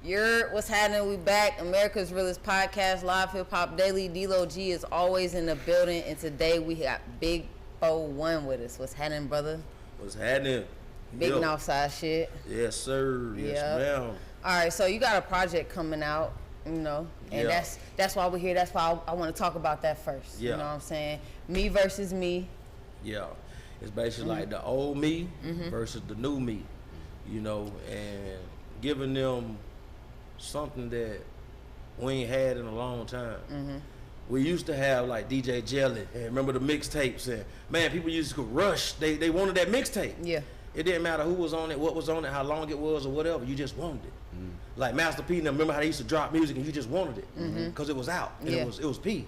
What's happening? We back. America's Realest Podcast, Live Hip Hop Daily. D-Lo G is always in the building, and today we got Big 01 with us. What's happening, brother? What's happening? Big Northside shit. Yes, sir. Yes, ma'am. All right, so you got a project coming out, and that's why we're here. That's why I want to talk about that first. You know what I'm saying? Me versus me. Yeah, it's basically like the old me versus the new me, and giving them something that we ain't had in a long time. We used to have like DJ Jelly, and remember the mixtapes, and man, people used to rush. They wanted that mixtape. Yeah. It didn't matter who was on it, what was on it, how long it was, or whatever. You just wanted it. Like Master P, remember how they used to drop music and you just wanted it because it was out and it was P.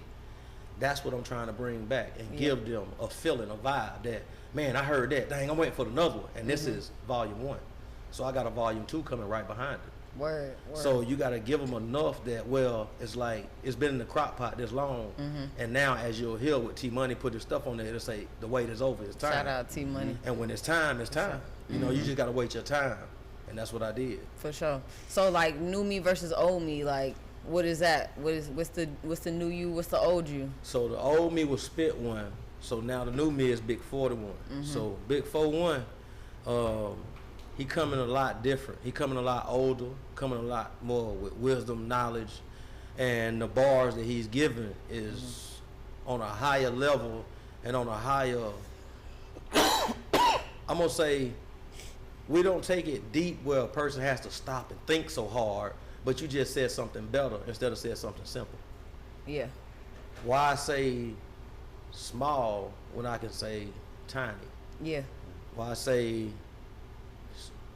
That's what I'm trying to bring back and give them a feeling, a vibe that, man, I heard that. Dang, I'm waiting for another one, and this is volume 1. So I got a volume 2 coming right behind it. Word. So you got to give them enough that, well, it's like it's been in the crock pot this long, and now as you'll hear with T Money put his stuff on there, it'll say the wait is over. It's time. Shout out T Money. And when it's time, it's time. You just got to wait your time, and that's what I did. For sure. So like new me versus old me, like what is that? What's the new you? What's the old you? So the old me was Spit One. So now the new me is Big 41. So Big 41. He coming a lot different. He coming a lot older, coming a lot more with wisdom, knowledge, and the bars that he's giving is on a higher level and on a higher, I'm going to say, we don't take it deep where a person has to stop and think so hard, but you just said something better instead of said something simple. Yeah. Why say small when I can say tiny? Yeah. Why say,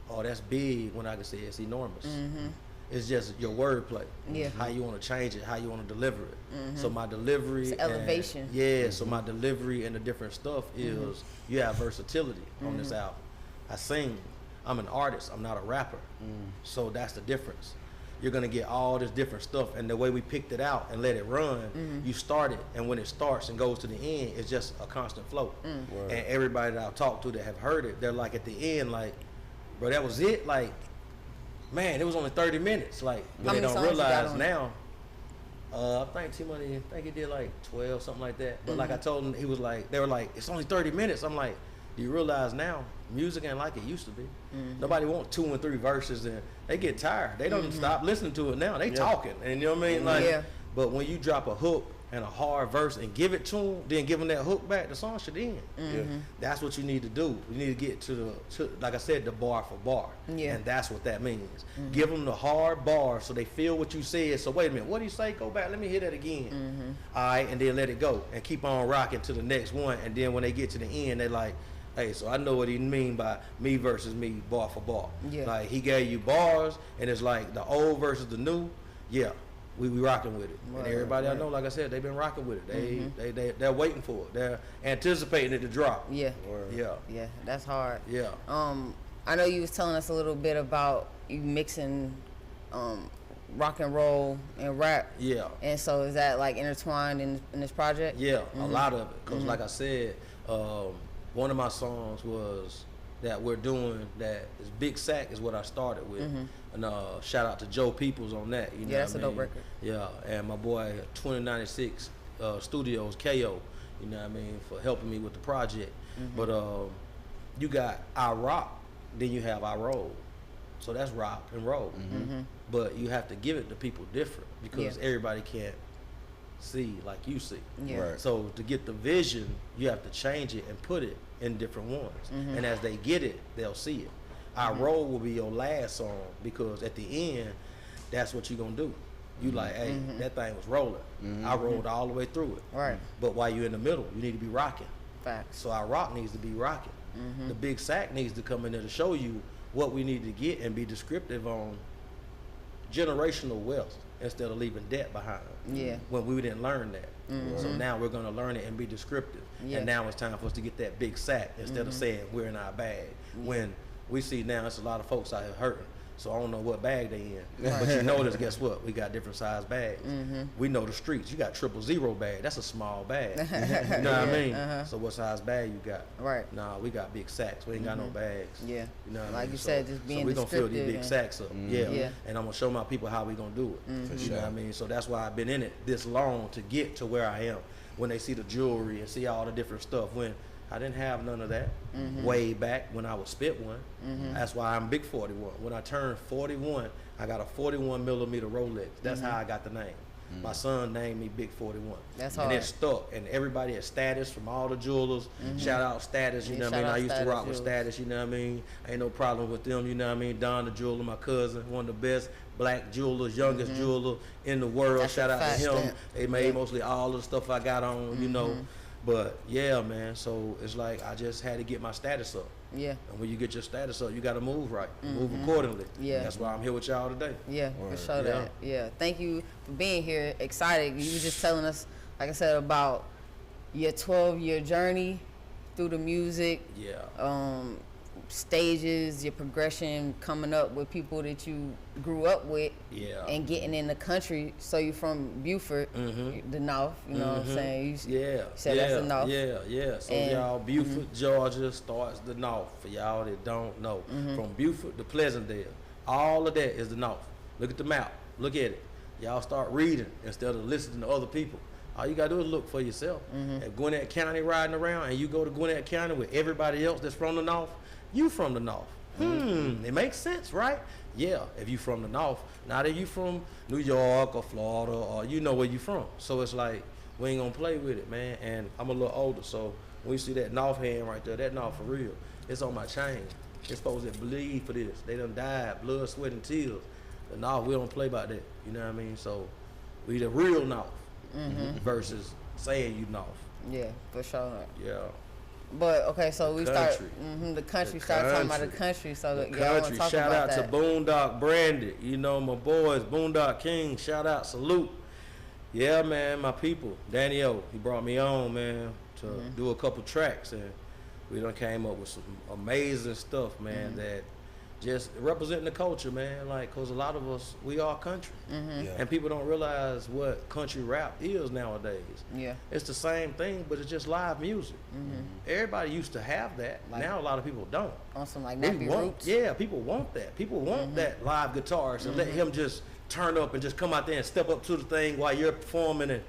oh, that's big when I can say it's enormous. It's just your wordplay. Yeah. How you want to change it, how you want to deliver it. So my delivery, it's elevation. So my delivery and the different stuff is you have versatility on this album. I sing. I'm an artist. I'm not a rapper. So that's the difference. You're gonna get all this different stuff, and the way we picked it out and let it run, you start it, and when it starts and goes to the end, it's just a constant flow. And everybody that I've talked to that have heard it, they're like at the end, like, bro, that was it. Like, man, it was only 30 minutes. Like, but they don't realize now. I think T Money, I think he did like 12, something like that. But like I told him, they were like, it's only 30 minutes. I'm like, do you realize now music ain't like it used to be? Nobody wants 2 and 3 verses, and they get tired. They don't even stop listening to it now. They talking, and you know what I mean? Like, but when you drop a hook and a hard verse and give it to them, then give them that hook back, the song should end. That's what you need to do. You need to get to like I said, the bar for bar. And that's what that means. Give them the hard bar so they feel what you said. So wait a minute, what do you say? Go back, let me hear that again. All right, and then let it go and keep on rocking to the next one. And then when they get to the end, they're like, hey, so I know what he mean by me versus me, bar for bar. Like, he gave you bars, and it's like the old versus the new. We rocking with it. And everybody I know, like I said, they've been rocking with it. They're waiting for it. They're anticipating it to drop. Yeah, that's hard. I know you was telling us a little bit about you mixing rock and roll and rap. And so is that like intertwined in this project? A lot of it. Because like I said, one of my songs was that we're doing that is Big Sack is what I started with. And shout out to Joe Peoples on that. You know that's a dope record. And my boy 2096 Studios, KO, you know what I mean, for helping me with the project. But you got I Rock, then you have I Roll. So that's rock and roll. But you have to give it to people different because everybody can't see like you see. So to get the vision, you have to change it and put it in different ones. And as they get it, they'll see it. I Roll will be your last song because at the end, that's what you're gonna do. You like, hey, that thing was rolling. I rolled all the way through it. But while you're in the middle, you need to be rocking. Facts. So our rock needs to be rocking. The Big Sack needs to come in there to show you what we need to get and be descriptive on generational wealth instead of leaving debt behind. When we didn't learn that. So now we're gonna learn it and be descriptive. And now it's time for us to get that big sack instead of saying we're in our bag. When we see now it's a lot of folks out here hurting. so I don't know what bag they in. But you notice, guess what? We got different size bags. We know the streets. You got 000 bag. That's a small bag. You know what I mean? So what size bag you got? Right. Nah, we got big sacks. We ain't got no bags. Yeah. You know what like I mean? you said, just being so we gonna fill these big and sacks up. Yeah. And I'm gonna show my people how we gonna do it. For you sure. know what I mean? So that's why I've been in it this long to get to where I am. When they see the jewelry and see all the different stuff, when I didn't have none of that way back when I was spit one. That's why I'm big 41. When I turned 41, I got a 41 millimeter Rolex. That's how I got the name. My son named me Big 41. That's and hard. it stuck. And everybody at Status, from all the jewelers, shout out Status, you know what I mean? I used to rock with Status, you know what I mean? Ain't no problem with them, you know what I mean? Don the jeweler, my cousin, one of the best black jewelers, youngest jeweler in the world. That's shout out to him. stamp. They made mostly all the stuff I got on, you know. But yeah, man, so it's like I just had to get my status up. Yeah. And when you get your status up, you got to move right, move accordingly. Yeah. That's why I'm here with y'all today. Yeah, for sure that. Yeah. Thank you for being here. Excited. You were just telling us, like I said, about your 12-year journey through the music. Yeah. Stages, your progression, coming up with people that you grew up with. Yeah. And getting in the country. So you're from Beaufort, the North. You know what I'm saying? You said that's the North. Yeah. So y'all, Beaufort, Georgia starts the North. For y'all that don't know, from Beaufort to Pleasantdale, all of that is the North. Look at the map. Look at it. Y'all start reading instead of listening to other people. All you gotta do is look for yourself. At Gwinnett County riding around, and you go to Gwinnett County with everybody else that's from the North, you from the North. It makes sense, right? Yeah, if you from the North. Now that you from New York or Florida, or you know where you from. So it's like, we ain't gonna play with it, man. And I'm a little older, so when you see that North hand right there, that North for real. It's on my chain. It's supposed to bleed for this. They done died, blood, sweat, and tears. The North, we don't play about that. You know what I mean? So we the real North versus saying you North. Yeah, for sure. Yeah. But okay, so we start the country. Start talking about the country. country. So The y'all want country. to talk Shout about out that. to Boondock Branded. You know my boys, Boondock King. Shout out, salute. Yeah, man, my people. Danny O, he brought me on, man, to do a couple tracks, and we done came up with some amazing stuff, man. That just representing the culture, man. Like, cause a lot of us, we are country, and people don't realize what country rap is nowadays. Yeah. It's the same thing, but it's just live music. Everybody used to have that. Like, now a lot of people don't. On some like We nappy want, roots. yeah, people want that. People want that live guitarist and let him just turn up and just come out there and step up to the thing while you're performing. And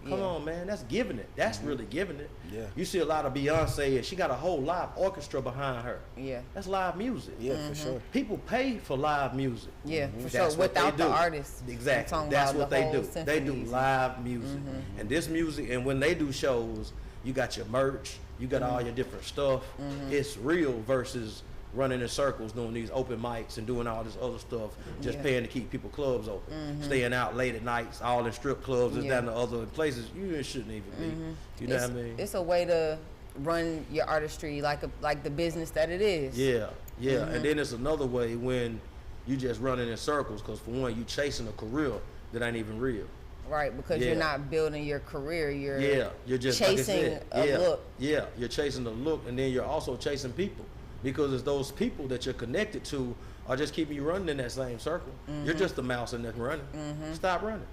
come on, man, that's giving it. That's really giving it. Yeah. You see a lot of Beyonce, and she got a whole live orchestra behind her. Yeah. That's live music. Yeah, for sure. People pay for live music. Yeah, for That's sure. what Without they the do. artist. Exactly. I'm talking That's about what the they whole do. They do symphonies. live music. And this music, and when they do shows, you got your merch, you got all your different stuff. It's real versus running in circles doing these open mics and doing all this other stuff, just paying to keep people clubs open, staying out late at nights, all in strip clubs and down to other places you shouldn't even be. You know what I mean? It's a way to run your artistry like the business that it is. Yeah. And then it's another way when you just running in circles, because for one, you chasing a career that ain't even real. Right, because you're not building your career. You're just chasing like I said, a look. Yeah, you're chasing the look, and then you're also chasing people, because it's those people that you're connected to are just keeping you running in that same circle. You're just a mouse in there running. Stop running.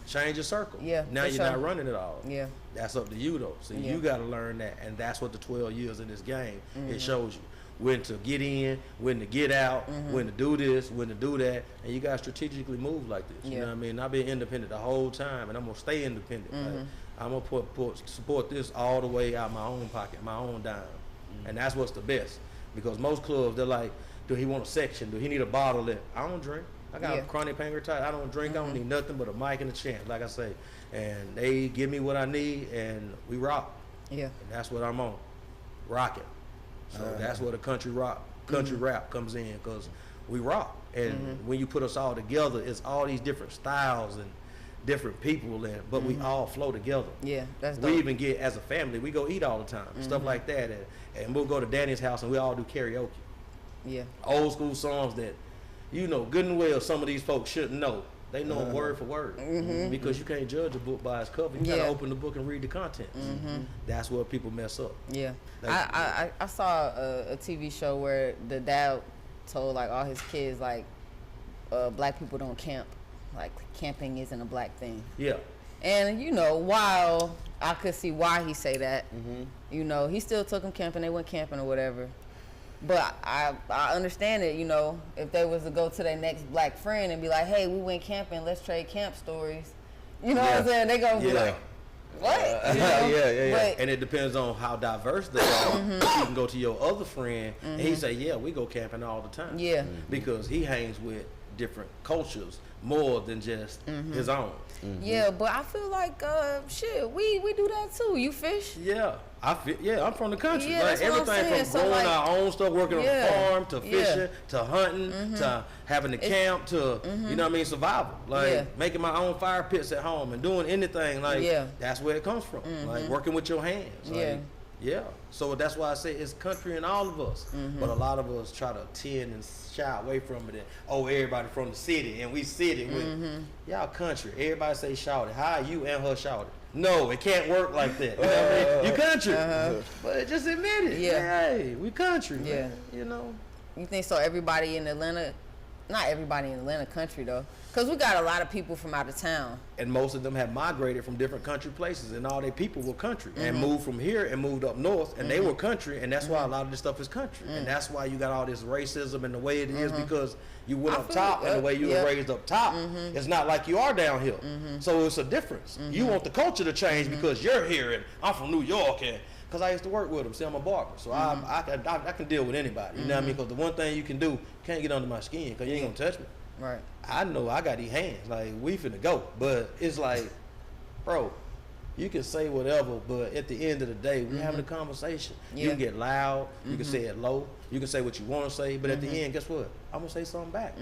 Change your circle. Yeah, now for you're sure. not running at all. Yeah. That's up to you though. So Yeah. you got to learn that, and that's what the 12 years in this game it shows you. When to get in, when to get out, when to do this, when to do that, and you gotta strategically move like this. You know what I mean? I've been independent the whole time, and I'm gonna stay independent. Like, I'm gonna support this all the way out my own pocket, my own dime, and that's what's the best. Because most clubs, they're like, do he want a section? Do he need a bottle? I don't drink. I got chronic pancreatitis. I don't drink. I don't need nothing but a mic and a chant, like I say. And they give me what I need, and we rock. Yeah. And that's what I'm on, rocking. So that's where the country rap comes in, because we rock. And when you put us all together, it's all these different styles and different people, but we all flow together. Yeah, that's dope. We even get, as a family, we go eat all the time, stuff like that. And we'll go to Danny's house and we all do karaoke. Yeah. Old school songs that, you know, good and well, some of these folks shouldn't know. They know word for word, because you can't judge a book by its cover. You gotta open the book and read the contents. That's where people mess up. Yeah, I saw a TV show where the dad told like all his kids like black people don't camp. Like camping isn't a black thing. Yeah. And you know, while I could see why he say that, you know, he still took them camping. They went camping or whatever. But I understand it. You know, if they was to go to their next black friend and be like, "Hey, we went camping. Let's trade camp stories." You know what I'm saying? They gonna be like, "What?" You know? Yeah. And it depends on how diverse they are. You can go to your other friend and he say, "Yeah, we go camping all the time." Yeah. Because he hangs with different cultures more than just his own. Yeah, but I feel like shit, we do that too. You fish? Yeah. I'm from the country. Yeah, like everything from growing our own stuff, working on the farm, to fishing, to hunting, to having to camp, to you know what I mean, survival. Like making my own fire pits at home and doing anything. Like that's where it comes from. Like working with your hands. Like, yeah. So that's why I say it's country in all of us. But a lot of us try to tend and shy away from it. And, everybody from the city, and we city with y'all country. Everybody say shout it. How are you and her shout it? No, it can't work like that. You know what I mean? You country. But just admit it. Yeah. Hey, we country. Yeah. Man, you know. You think so? Everybody in Atlanta, not everybody in Atlanta country though. Because we got a lot of people from out of town. And most of them have migrated from different country places, and all their people were country and moved from here and moved up north, and they were country, and that's why a lot of this stuff is country. And that's why you got all this racism and the way it is, because you went up top, and the way you were raised up top, it's not like you are down here. So it's a difference. You want the culture to change because you're here, and I'm from New York, and because I used to work with them. See, I'm a barber, so I can deal with anybody. You know what I mean? Because the one thing you can do, can't get under my skin, because you ain't gonna touch me. Right. I know I got these hands, like we finna go, but it's like, bro, you can say whatever, but at the end of the day, we having a conversation. You can get loud, you can say it low, you can say what you want to say, but at the end, guess what? I'm gonna say something back.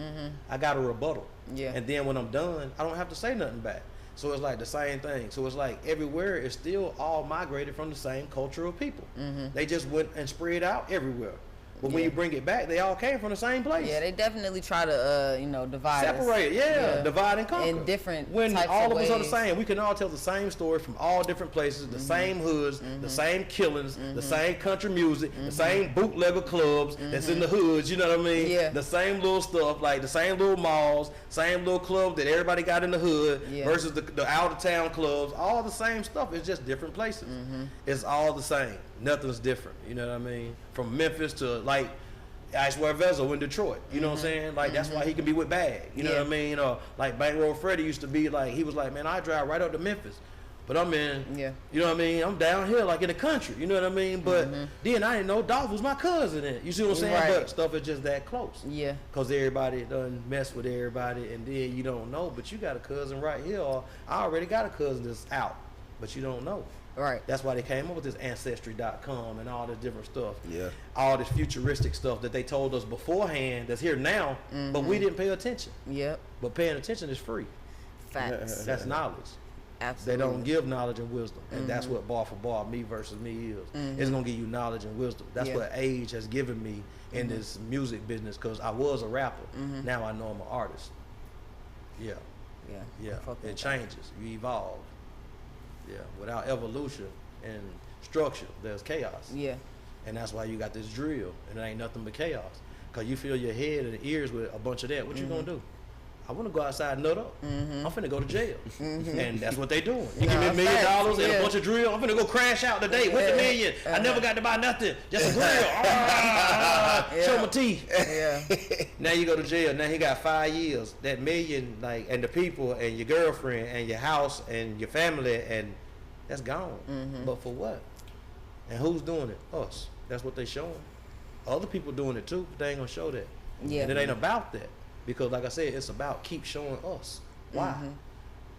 I got a rebuttal, and then when I'm done, I don't have to say nothing back. So it's like the same thing. So it's like everywhere is still all migrated from the same culture of people. They just went and spread out everywhere. But when you bring it back, they all came from the same place. Yeah, they definitely try to, divide separate us. Divide and conquer. In different when types all of us ways. are the same, we can all tell the same story from all different places, the same hoods, the same killings, the same country music, the same bootlegger clubs that's in the hoods, you know what I mean? Yeah. The same little stuff, like the same little malls, same little club that everybody got in the hood versus the out of town clubs, all the same stuff. It's just different places. It's all the same. Nothing's different, you know what I mean? From Memphis to like I swear Vezo in Detroit, you know what I'm saying? Like that's why he can be with Bag, you know what I mean? Like Bankroll Freddie used to be like, he was like, man, I drive right up to Memphis, but I'm in, you know what I mean? I'm down here like in the country, you know what I mean? But then I didn't know Dolph was my cousin. You see what I'm saying? Right. But stuff is just that close. Yeah. Cause everybody done mess with everybody, and then you don't know, but you got a cousin right here, or I already got a cousin that's out, but you don't know. Right. That's why they came up with this Ancestry.com and all this different stuff. Yeah. All this futuristic stuff that they told us beforehand that's here now, but we didn't pay attention. Yep. But paying attention is free. Facts. That's knowledge. Absolutely. They don't give knowledge and wisdom. And that's what bar for bar, me versus me is. It's going to give you knowledge and wisdom. That's what age has given me in this music business, because I was a rapper. Now I know I'm an artist. Yeah. It changes. You evolve. Yeah, without evolution and structure, there's chaos. Yeah. And that's why you got this drill, and it ain't nothing but chaos. Because you fill your head and ears with a bunch of that. What you gonna do? I want to go outside and nut up. I'm finna go to jail. And that's what they doing. You give me $1 million and a bunch of drill, I'm finna go crash out today with the million. I never got to buy nothing, just a grill. Show my teeth. Yeah. Now you go to jail. Now he got 5 years. That million, like, and the people and your girlfriend and your house and your family, and that's gone. But for what? And who's doing it? Us. That's what they showing. Other people doing it too, but they ain't gonna show that. Yeah. And it ain't about that. Because like I said, it's about keep showing us. Why?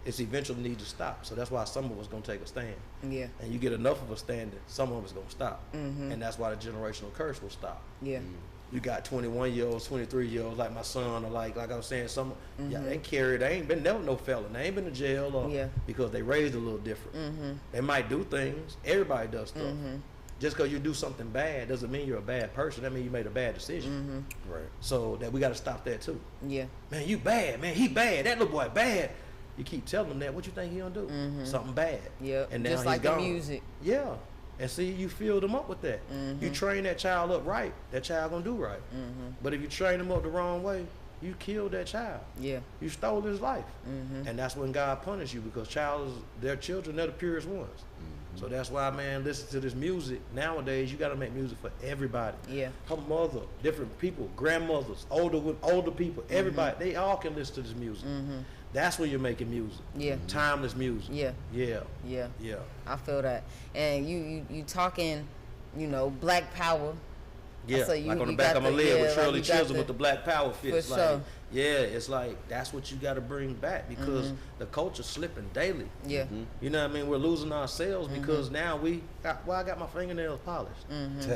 It's eventually need to stop. So that's why some of us gonna take a stand. Yeah. And you get enough of us standing, some of us gonna stop. And that's why the generational curse will stop. Yeah. You got 21-year-olds, 23-year-olds like my son, or like I was saying, some they carry, they ain't been never no felon. They ain't been to jail or because they raised a little different. They might do things. Everybody does stuff. Just because you do something bad doesn't mean you're a bad person. That means you made a bad decision. Right. So that we got to stop that too. Yeah. Man, you bad. Man, he bad. That little boy bad. You keep telling him that. What you think he gonna do? Something bad. Yeah. And now just like he's gone. the music. Yeah. And see, you filled him up with that. You train that child up right, that child gonna do right. But if you train him up the wrong way, you killed that child. Yeah. You stole his life. And that's when God punished you, because their children, they're the purest ones. So that's why, man, listen to this music. Nowadays, you got to make music for everybody. Yeah. Her mother, different people, grandmothers, older people, everybody, they all can listen to this music. That's when you're making music. Yeah. Timeless music. Yeah. Yeah. Yeah. Yeah. I feel that. And you talking, Black Power. Yeah, so like on the back of my leg with Shirley Chisholm with the Black Power fits. For sure. Yeah, it's like that's what you got to bring back, because the culture's slipping daily. Yeah. You know what I mean? We're losing ourselves because now I got my fingernails polished.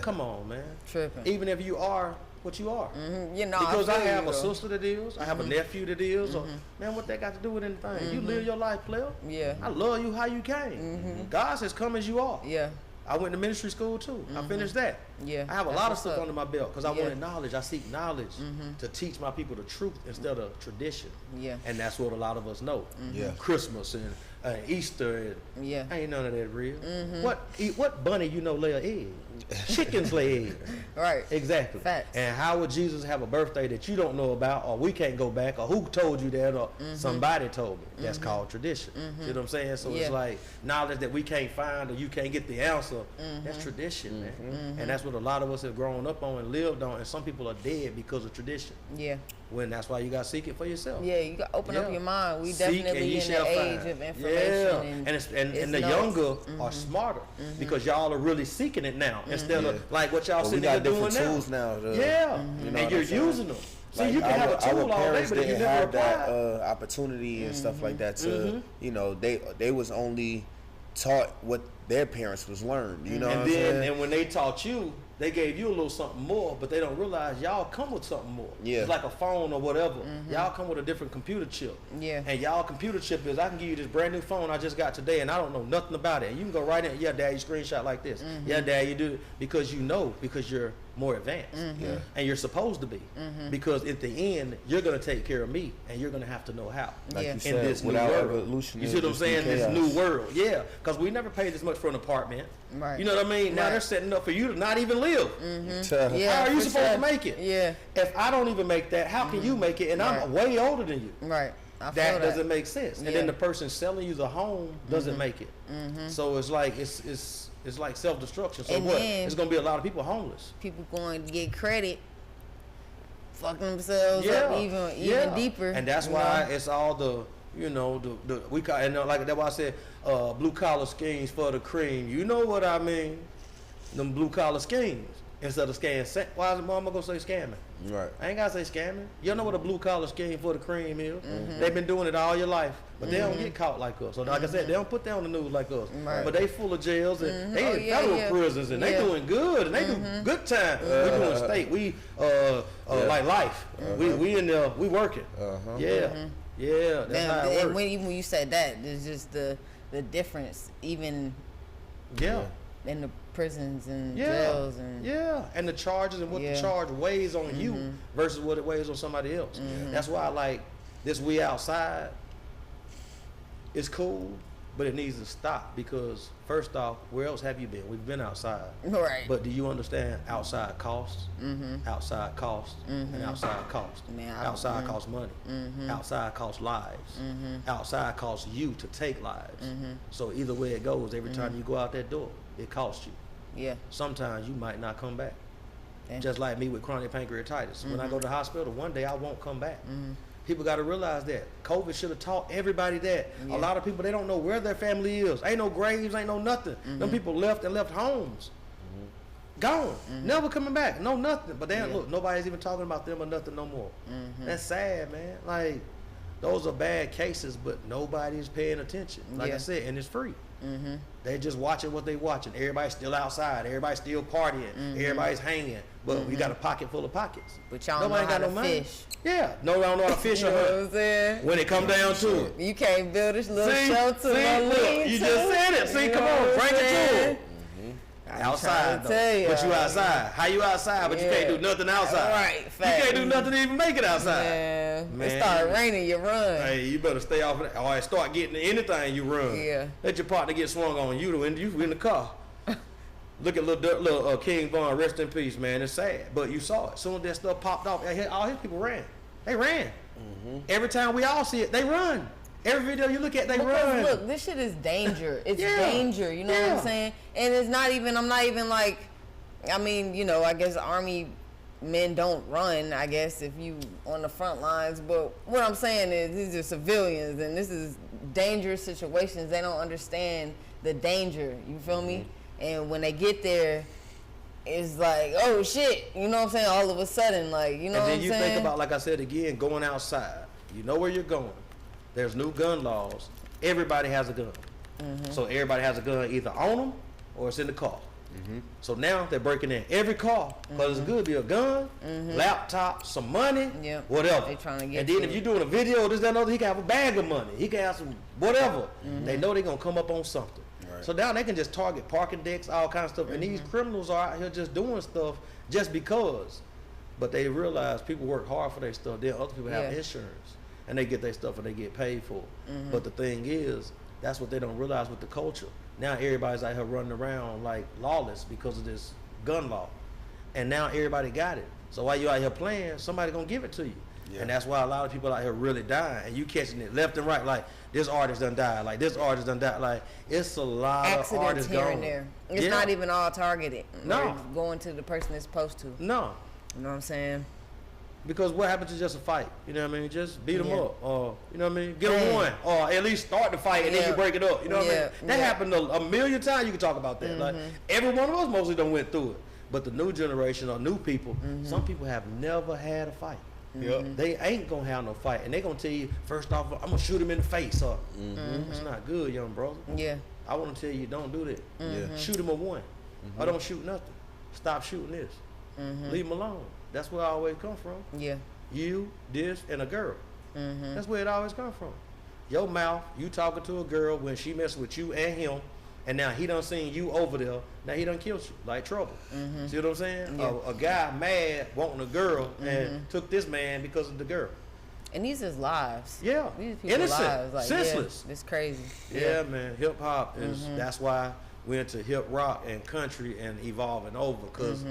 Come on, man. Tripping. Even if you are what you are. Because I have a sister that is, I have a nephew that is, or, man, what that got to do with anything? You live your life, player. Yeah. I love you how you came. God says come as you are. Yeah. I went to ministry school too. I finished that. Yeah. I have a lot of stuff under my belt because I wanted knowledge. I seek knowledge to teach my people the truth instead of tradition. Yeah. And that's what a lot of us know. Yeah. Christmas and Easter and ain't none of that real. What bunny lay an egg? Chickens lay eggs. Right. Exactly. Facts. And how would Jesus have a birthday that you don't know about, or we can't go back, or who told you that, or somebody told me? That's called tradition. See what I'm saying? So it's like knowledge that we can't find or you can't get the answer. That's tradition, man. And that's what a lot of us have grown up on and lived on, and some people are dead because of tradition. Yeah. When that's why you got to seek it for yourself. Yeah, you got to open up your mind. We Seek definitely in the age of information. And the younger are smarter because y'all are really seeking it now instead of like what y'all sitting there doing now. We got different tools now. And you're using them. See, like you can have a tool all day, but if you never apply that opportunity and stuff like that to, they was only taught what their parents was learned. You know what I'm saying? And when they taught you, they gave you a little something more, but they don't realize y'all come with something more. Yeah. It's like a phone or whatever. Y'all come with a different computer chip. Yeah. And y'all computer chip is, I can give you this brand new phone I just got today and I don't know nothing about it. And you can go right in, yeah, Dad, you screenshot like this. Yeah, Dad, you do it because because you're more advanced. And you're supposed to be. Because at the end, you're going to take care of me and you're going to have to know how. Like you said, in this new world. You see what I'm saying? This new world. Yeah. Because we never paid this much for an apartment. Right. You know what I mean? Now they're setting up for you to not even live. How are you supposed to make it? Yeah. If I don't even make that, how can you make it? And I'm way older than you. Right. That doesn't make sense. And then the person selling you the home doesn't make it. So it's like it's like self-destruction. So it's going to be a lot of people homeless. People going to get credit, fucking themselves up even deeper. And that's why it's all the we call, and like that's why I said blue collar schemes for the cream. You know what I mean? Them blue collar schemes instead of scamming. Why is the mama gonna say scamming? Right. I ain't gotta say scamming. You know what a blue collar scheme for the cream is? They've been doing it all your life, but they don't get caught like us. So like I said, they don't put that on the news like us. Right. But they full of jails and they in federal prisons and they doing good and they do good time. We doing state. We like life. We in there. We working. Yeah, that's how it works. Even when you said that, there's just the difference, even in the prisons and jails and the charges and what the charge weighs on you versus what it weighs on somebody else. That's why I like this We Outside. It's cool, but it needs to stop because first off, where else have you been? We've been outside. Right. But do you understand outside costs? Outside costs and outside costs. Outside costs money. Outside costs lives. Outside costs you to take lives. So either way it goes, every time you go out that door, it costs you. Yeah. Sometimes you might not come back. Just like me with chronic pancreatitis. When I go to the hospital, one day I won't come back. People got to realize that. COVID should have taught everybody that. A lot of people, they don't know where their family is. Ain't no graves, ain't no nothing. Them people left homes. Gone. Never coming back. No nothing. But then look, nobody's even talking about them or nothing no more. That's sad, man. Like, those are bad cases, but nobody's paying attention. Like I said, and it's free. They're just watching what they watching. Everybody's still outside. Everybody's still partying. Everybody's hanging. But we got a pocket full of pockets. But y'all know how to fish. Yeah. No, I don't know how to fish. You know what I'm saying? When it come down to it. You can't build this little shelter. Look, you just said it. See, come on, bring it to it. Outside, though. But you outside. How you outside, but you can't do nothing outside. Right, fact. You can't do nothing to even make it outside. Man. It started raining, you run. Hey, you better stay off of that. Or start getting anything, you run. Yeah. Let your partner get swung on you in the car. Look at little King Von, rest in peace, man. It's sad, but you saw it. As soon as that stuff popped off, all his people ran. They ran. Every time we all see it, they run. Every video you look at, they run. Look, this shit is danger. It's danger. You know what I'm saying? And it's not even. I'm not even like. I mean, you know, I guess Army men don't run. I guess if you on the front lines, but what I'm saying is these are civilians, and this is dangerous situations. They don't understand the danger. You feel me? And when they get there, it's like, oh shit. You know what I'm saying? All of a sudden, like, you know what I'm saying? And then you think about, like I said again, going outside. You know where you're going. There's new gun laws. Everybody has a gun. So everybody has a gun either on them or it's in the car. So now they're breaking in every car because it's good to be a gun, laptop, some money, whatever. They trying to get and then if you're doing a video, this, that, and other, he can have a bag of money. He can have some whatever. They know they're going to come up on something. Right. So now they can just target parking decks, all kinds of stuff. And these criminals are out here just doing stuff just because. But they realize people work hard for their stuff. Then other people have insurance. And they get their stuff and they get paid for it. But the thing is, that's what they don't realize with the culture. Now everybody's out here running around like lawless because of this gun law. And now everybody got it. So while you out here playing, somebody gonna give it to you. And that's why a lot of people out here really dying. And you catching it left and right, like this artist done died, like this artist done died. Like it's a lot of artists here gone. and there. It's not even all targeted. No. Going to the person it's supposed to. No. You know what I'm saying? Because what happens to just a fight? You know what I mean? Just beat them up, or you know what I mean? Get them one, or at least start the fight and then you break it up. You know what I mean? That happened a million times. You can talk about that. Like every one of us mostly done went through it. But the new generation or new people, some people have never had a fight. They ain't gonna have no fight, and they gonna tell you first off, I'm gonna shoot him in the face. Or it's not good, young brother. I want to tell you, don't do that. Shoot him a one, or don't shoot nothing. Stop shooting this. Leave him alone. That's where it always come from. You, this, and a girl. That's where it always come from. Your mouth, you talking to a girl when she messing with you and him, and now he done seen you over there. Now he done killed you, like trouble. See what I'm saying? A guy mad wanting a girl and took this man because of the girl. And these is lives. Yeah. These people innocent, lives. Like, senseless. It's crazy. Yeah, man. Hip hop is. That's why we into hip rock and country and evolving over, because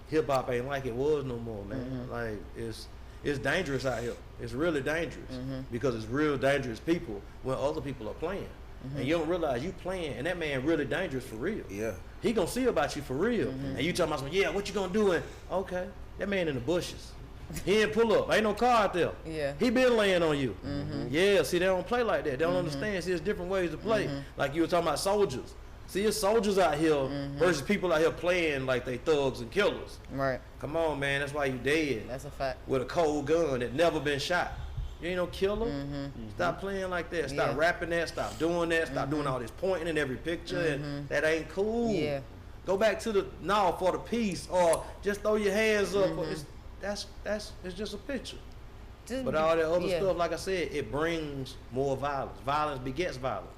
hip hop ain't like it was no more, man. Like it's dangerous out here. It's really dangerous because it's real dangerous people when other people are playing, and you don't realize you playing, and that man really dangerous for real. He gonna see about you for real, and you talking about, what you gonna do? And okay, that man in the bushes. He didn't pull up. Ain't no car out there. He been laying on you. See, they don't play like that. They don't understand. See, there's different ways to play. Like you were talking about soldiers. See, it's soldiers out here versus people out here playing like they thugs and killers. Right. Come on, man. That's why you dead. That's a fact. With a cold gun that never been shot. You ain't no killer. Stop playing like that. Stop rapping that. Stop doing that. Stop doing all this pointing in every picture. And that ain't cool. Go back to the for the peace, or just throw your hands up. It's just a picture. But all that other stuff, like I said, it brings more violence. Violence begets violence.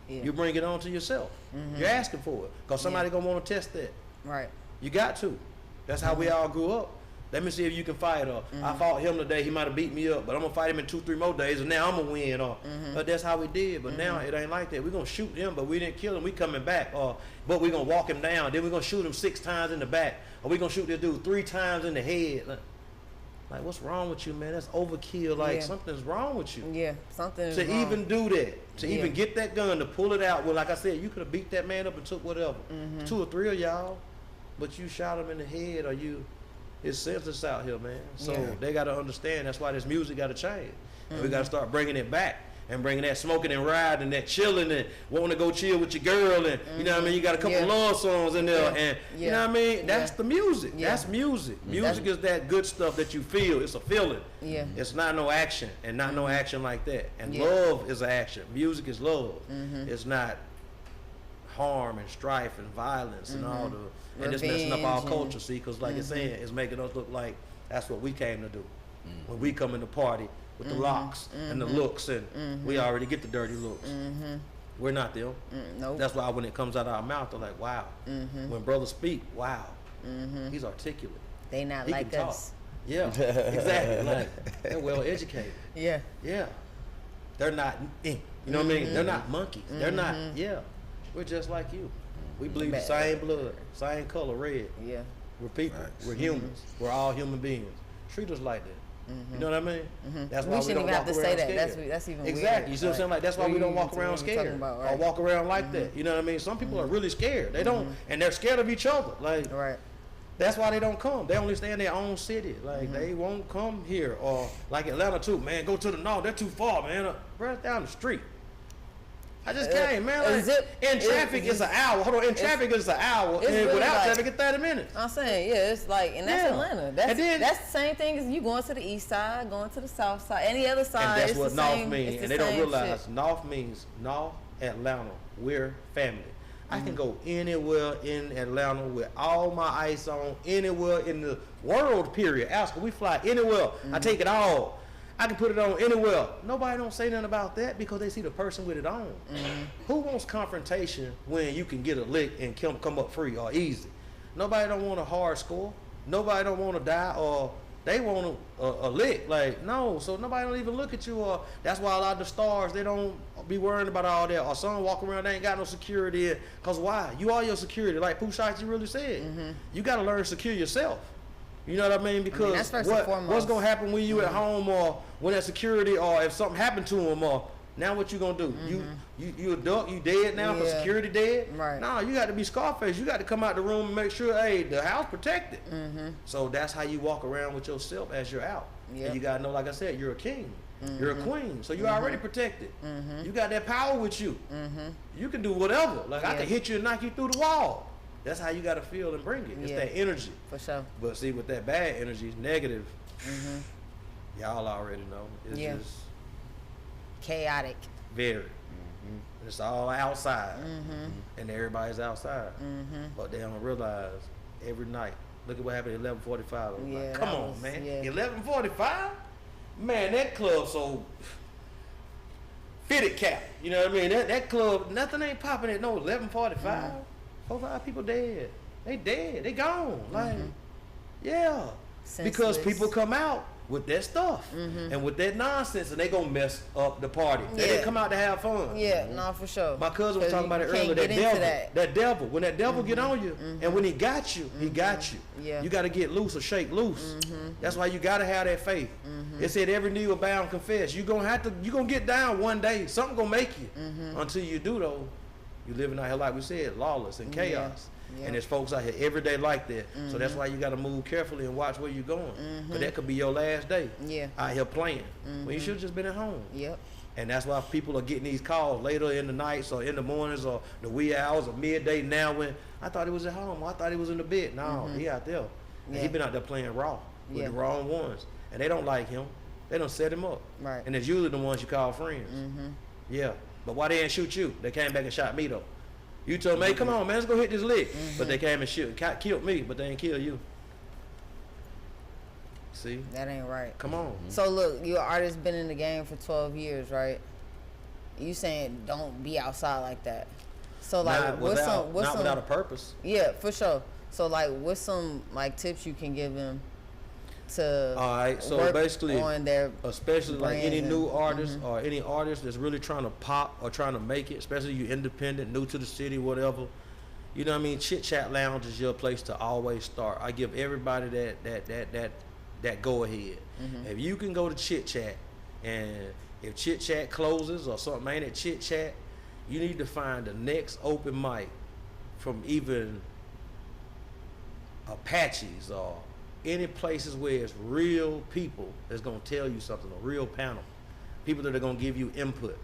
You bring it on to yourself. You're asking for it because somebody gonna want to test that. Right. You got to. That's how we all grew up. Let me see if you can fight. Or I fought him today. He might have beat me up, but I'm gonna fight him in 2-3 more days, and now I'm gonna win. Or but that's how we did. But now it ain't like that. We're gonna shoot him, but we didn't kill him. We coming back. Or but we're gonna walk him down. Then we're gonna shoot him 6 times in the back. Or we're gonna shoot this dude 3 times in the head. Like, what's wrong with you, man? That's overkill. Like, something's wrong with you. Something is wrong. To even do that, to even get that gun, to pull it out. Well, like I said, you could have beat that man up and took whatever. 2 or 3 of y'all, but you shot him in the head, or it's senseless out here, man. So they got to understand. That's why this music got to change. And we got to start bringing it back. And bringing that smoking and riding, that chilling, and wanting to go chill with your girl, and you know what I mean. You got a couple love songs in there, and you know what I mean. That's the music. That's music. Music is that good stuff that you feel. It's a feeling. It's not no action, and not no action like that. And love is an action. Music is love. It's not harm and strife and violence and all the and it's messing up our culture. See, because like it's saying, it's making us look like that's what we came to do when we come in the party. With the locks and the looks, and we already get the dirty looks. We're not them. Nope. That's why when it comes out of our mouth, they're like, wow. When brothers speak, wow. He's articulate. They not he like can us. Talk. Yeah, exactly. Like, they're well educated. Yeah. They're not, you know what I mean? They're not monkeys. They're not, we're just like you. We bleed the same blood, same color, red. We're people. Right. We're humans. We're all human beings. Treat us like that. You know what I mean? That's why we shouldn't even have to say that. That's even weird. Exactly. You see what I'm saying? Like that's why we don't walk around scared or walk around like that. You know what I mean? Some people are really scared. They don't, and they're scared of each other. Like that's why they don't come. They only stay in their own city. Like they won't come here, or like Atlanta too. Man, go to the north. They're too far, man. Bro, down the street. I just came, man. Like, in traffic, it's an hour. Hold on, in traffic, it's an hour. And really without traffic, it's 30 minutes. I'm saying, it's like, and that's Atlanta. That's the same thing as you going to the east side, going to the south side, any other side. And that's what North means. And they don't realize North means North Atlanta. We're family. I can go anywhere in Atlanta with all my ice on, anywhere in the world, period. Oscar, we fly anywhere. I take it all. I can put it on anywhere. Nobody don't say nothing about that because they see the person with it on. Who wants confrontation when you can get a lick and come up free or easy? Nobody don't want a hard score. Nobody don't want to die, or they want a lick. Like, no, so nobody don't even look at you. Or that's why a lot of the stars, they don't be worrying about all that. Or some walk around, they ain't got no security. Because why? You are your security. Like Pooh Shiesty really said. You got to learn to secure yourself. You know what I mean? Because what's going to happen when you at home, or when at security, or if something happened to him, or now what you going to do? You adult, you dead now because security dead? Right. No, you got to be Scarface. You got to come out the room and make sure, hey, the house protected. So that's how you walk around with yourself as you're out. And you got to know, like I said, you're a king. You're a queen. So you're already protected. You got that power with you. You can do whatever. Like I can hit you and knock you through the wall. That's how you got to feel and bring it. It's that energy. For sure. But see, with that bad energy, negative, y'all already know. It's just chaotic. Very. It's all outside. And everybody's outside. But they don't realize every night. Look at what happened at 11:45. Like, come on, man. 11:45? Man, that club so fitted cap. You know what I mean? That club, nothing ain't popping at no 11:45. 4 or 5 people dead. They dead. They gone. Like, senseless. Because people come out with that stuff and with that nonsense, and they gonna mess up the party. They didn't come out to have fun. No, for sure. My cousin was talking about it earlier. That devil. When that devil get on you, and when he got you, he got you. You got to get loose or shake loose. That's why you got to have that faith. It said every knee will bow and confess. You gonna get down one day. Something gonna make you. Until you do though. You living out here, like we said, lawless and chaos. And there's folks out here every day like that. So that's why you got to move carefully and watch where you're going. Because that could be your last day out here playing. When you should have just been at home. And that's why people are getting these calls later in the nights or in the mornings or the wee hours or midday now when I thought he was at home. I thought he was in the bed. No, he out there. And he been out there playing raw with the wrong ones. And they don't like him. They don't set him up. And it's usually the ones you call friends. But why they didn't shoot you? They came back and shot me though. You told me, hey, come on, man, let's go hit this lick. But they came and killed me, but they ain't kill you. See? That ain't right. Come on. So look, you're an artist, been in the game for 12 years, right? You saying don't be outside like that. So like, not without a purpose. Yeah, for sure. So like, what's some like tips you can give them to all right, so work basically on their especially like any new artist or any artist that's really trying to pop or trying to make it, especially you independent, new to the city, whatever, you know what I mean, Chit Chat Lounge is your place to always start. I give everybody that go ahead. If you can go to Chit Chat, and if Chit Chat closes or something ain't at Chit Chat, you need to find the next open mic from even Apaches or any places where it's real people that's going to tell you something, a real panel. People that are going to give you input.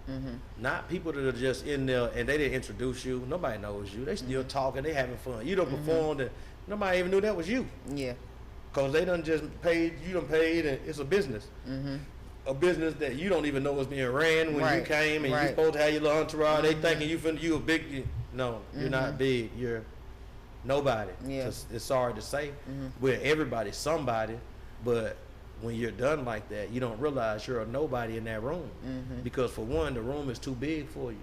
Not people that are just in there and they didn't introduce you. Nobody knows you. They still talking. They having fun. You done performed and nobody even knew that was you. Because they done just paid, you done paid, and it's a business. A business that you don't even know is being ran when you came and you're supposed to have your little entourage. They thinking you a big, no, you're not big. You're nobody. It's sorry to say. Where everybody's somebody, but when you're done like that, you don't realize you're a nobody in that room. Because for one, the room is too big for you.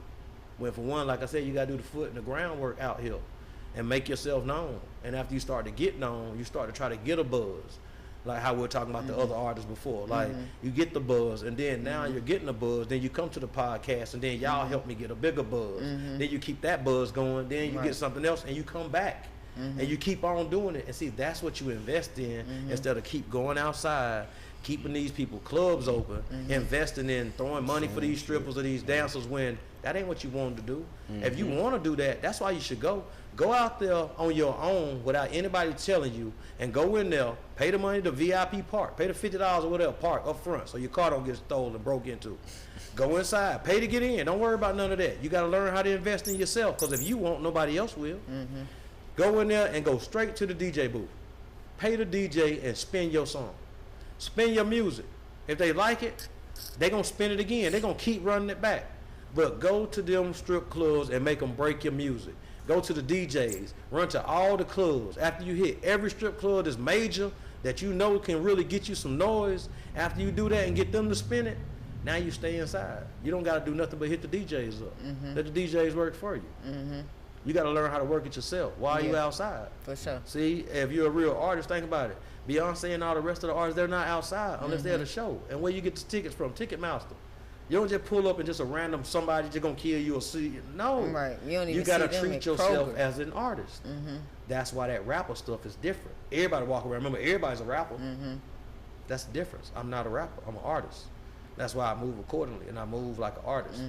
When for one, like I said, you got to do the foot and the groundwork out here and make yourself known. And after you start to get known, you start to try to get a buzz. Like how we were talking about the other artists before. Like you get the buzz, and then now you're getting a buzz, then you come to the podcast, and then y'all help me get a bigger buzz. Then you keep that buzz going, then you get something else, and you come back. and you keep on doing it. And see, that's what you invest in instead of keep going outside, keeping these people clubs open, investing in throwing money for these strippers or these dancers when that ain't what you wanted to do. If you want to do that, that's why you should go. Go out there on your own without anybody telling you, and go in there, pay the money to VIP park, pay the $50 or whatever, park up front so your car don't get stolen, broke into. Go inside, pay to get in. Don't worry about none of that. You got to learn how to invest in yourself, because if you won't, nobody else will. Go in there and go straight to the DJ booth. Pay the DJ and spin your song. Spin your music. If they like it, they going to spin it again. They going to keep running it back. But go to them strip clubs and make them break your music. Go to the DJs. Run to all the clubs. After you hit every strip club that's major, that you know can really get you some noise, after you do that and get them to spin it, now you stay inside. You don't got to do nothing but hit the DJs up. Let the DJs work for you. You got to learn how to work it yourself. Why are you outside? For sure. See, if you're a real artist, think about it. Beyonce and all the rest of the artists, they're not outside unless they're at a show. And where you get the tickets from? Ticketmaster. You don't just pull up and just a random somebody just gonna kill you or see you. No. Right. You don't even You gotta see them treat at yourself Kroger. as an artist. That's why that rapper stuff is different. Everybody walk around. Remember, everybody's a rapper. That's the difference. I'm not a rapper. I'm an artist. That's why I move accordingly, and I move like an artist.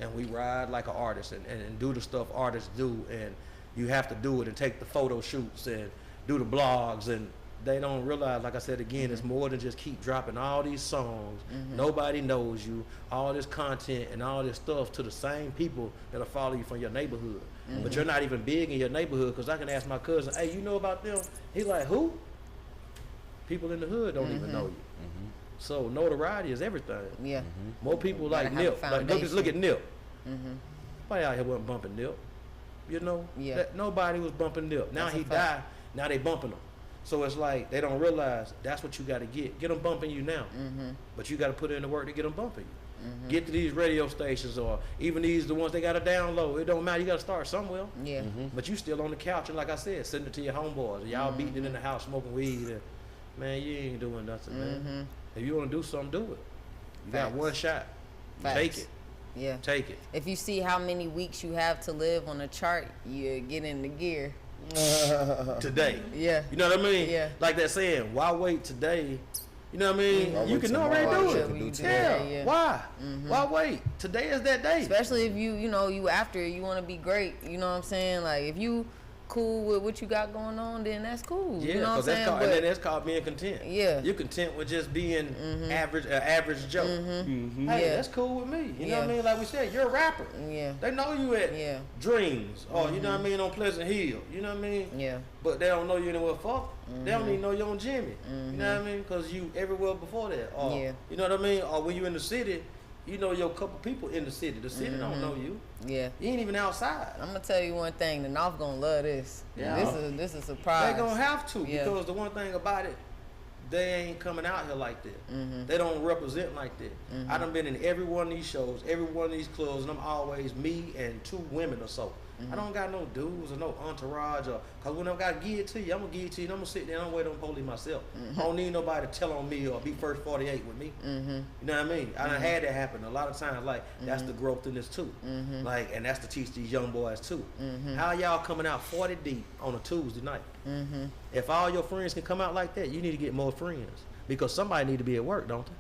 And we ride like an artist and do the stuff artists do. And you have to do it and take the photo shoots and do the blogs. And they don't realize, like I said again, it's more than just keep dropping all these songs. Nobody knows you. All this content and all this stuff to the same people that'll follow you from your neighborhood. But you're not even big in your neighborhood, because I can ask my cousin, hey, you know about them? He like, who? People in the hood don't even know you. So notoriety is everything. Yeah. More people like Nip. Like, look at Nip. Nobody out here wasn't bumping Nip. You know? Yeah. Nobody was bumping Nip. Now he died. Now they bumping him. So it's like they don't realize that's what you got to get. Get them bumping you now. But you got to put in the work to get them bumping you. Get to these radio stations, or even the ones they got to download. It don't matter. You got to start somewhere. Yeah. But you still on the couch, and like I said, sending it to your homeboys. And y'all beating it in the house, smoking weed. And, man, you ain't doing nothing, man. If you want to do something, do it. You got one shot. Take it. Yeah. Take it. If you see how many weeks you have to live on the chart, you get in the gear. Today. Yeah. You know what I mean? Yeah. Like that saying, why wait today? You know what I mean? You can already do it. Yeah. Why? Why wait? Today is that day. Especially if you after it, you want to be great. You know what I'm saying? Like, if you cool with what you got going on, then that's cool. Yeah, you know what I'm saying? And then that's called being content. Yeah. You're content with just being average Joe. Hey, that's cool with me. You know what I mean? Like we said, you're a rapper. Yeah. They know you at Dreams, or you know what I mean, on Pleasant Hill. You know what I mean? Yeah. But they don't know you anywhere far. They don't even know you on Jimmy. You know what I mean? Because you everywhere before that. Or, you know what I mean? Or when you in the city, you know your couple people in the city. The city don't know you. Yeah. You ain't even outside. I'm gonna tell you one thing. The North gonna love this. Yeah. This is a surprise. They gonna have to, because the one thing about it, they ain't coming out here like that. They don't represent like that. I done been in every one of these shows, every one of these clubs, and I'm always me and two women or so. I don't got no dudes or no entourage, or cause when I got to give it to you, I'm gonna give it to you. And I'm gonna sit there and I'm wait on police myself. I don't need nobody to tell on me or be first 48 with me. You know what I mean? I done had that happen a lot of times. Like that's the growth in this too. Like, and that's to teach these young boys too. How y'all coming out 40 deep on a Tuesday night? If all your friends can come out like that, you need to get more friends, because somebody need to be at work, don't they?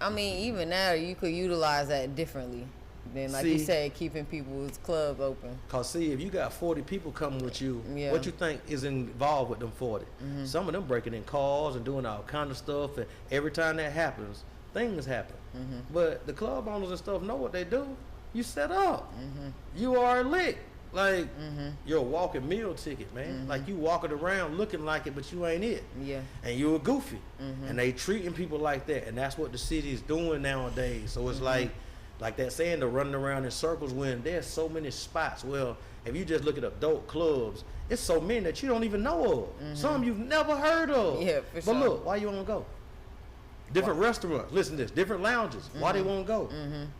I mean, even now you could utilize that differently. Then, like you said, keeping people's clubs open. Cause see, if you got 40 people coming with you, what you think is involved with them 40? Some of them breaking in cars and doing all kind of stuff, and every time that happens, things happen. But the club owners and stuff know what they do. You set up. You are lit. Like, you're a walking meal ticket, man. Like, you walking around looking like it, but you ain't it. Yeah. And you're a goofy. And they treating people like that, and that's what the city is doing nowadays. So it's like that saying, they're running around in circles when there's so many spots. Well, if you just look at adult clubs, it's so many that you don't even know of. Some you've never heard of. Yeah, for sure. But look, why you want to go? Different restaurants, listen to this, different lounges. Why they want to go?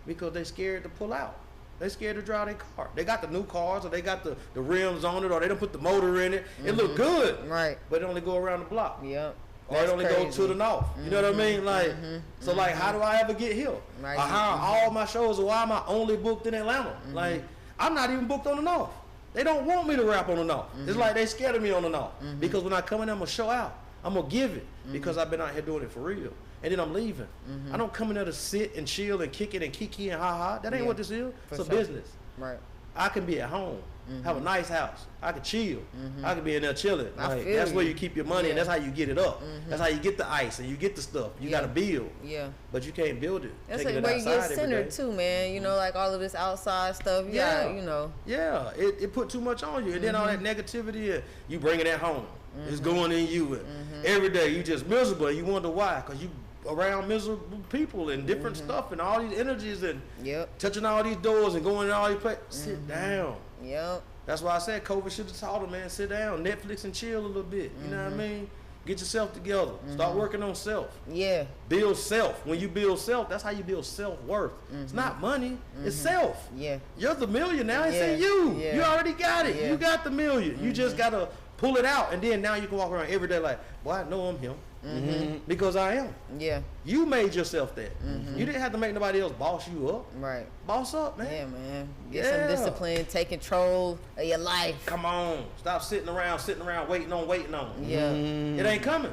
Because they scared to pull out. They scared to drive their car. They got the new cars, or they got the rims on it, or they don't put the motor in it. It look good. Right. But it only go around the block. Yep. Or it only go to the north. You know what I mean? Like, so like, how do I ever get here? Right. Or how all my shows, or why am I only booked in Atlanta? Like, I'm not even booked on the north. They don't want me to rap on and off. It's like they scared of me on and off. Because when I come in, I'm going to show out. I'm going to give it because I've been out here doing it for real. And then I'm leaving. I don't come in there to sit and chill and kick it and kiki and ha-ha. That ain't what this is. It's a business. Right. I can be at home, have a nice house. I can chill. I can be in there chilling. Like, that's where you keep your money, and that's how you get it up. That's how you get the ice and you get the stuff. You got to build. Yeah. But you can't build it. That's like where you get centered too, man. You know, like all of this outside stuff. Yeah. You know. Yeah. It put too much on you, and then all that negativity, you bring it at home. It's going in you, and every day you just miserable. And you wonder why? Because you around miserable people and different stuff and all these energies and touching all these doors and going in all these places. Sit down. Yep. That's why I said COVID should have taught them, man, sit down, Netflix and chill a little bit. You know what I mean? Get yourself together. Start working on self. Yeah. Build self. When you build self, that's how you build self-worth. It's not money. It's self. Yeah. You're the million now. It's in you. You already got it. You got the million. You just got to pull it out, and then now you can walk around every day like, well, I know I'm him. Because I am. Yeah. You made yourself that. You didn't have to make nobody else boss you up. Right. Boss up, man. Yeah, man. Get some discipline. Take control of your life. Come on. Stop sitting around, waiting on. Yeah. It ain't coming.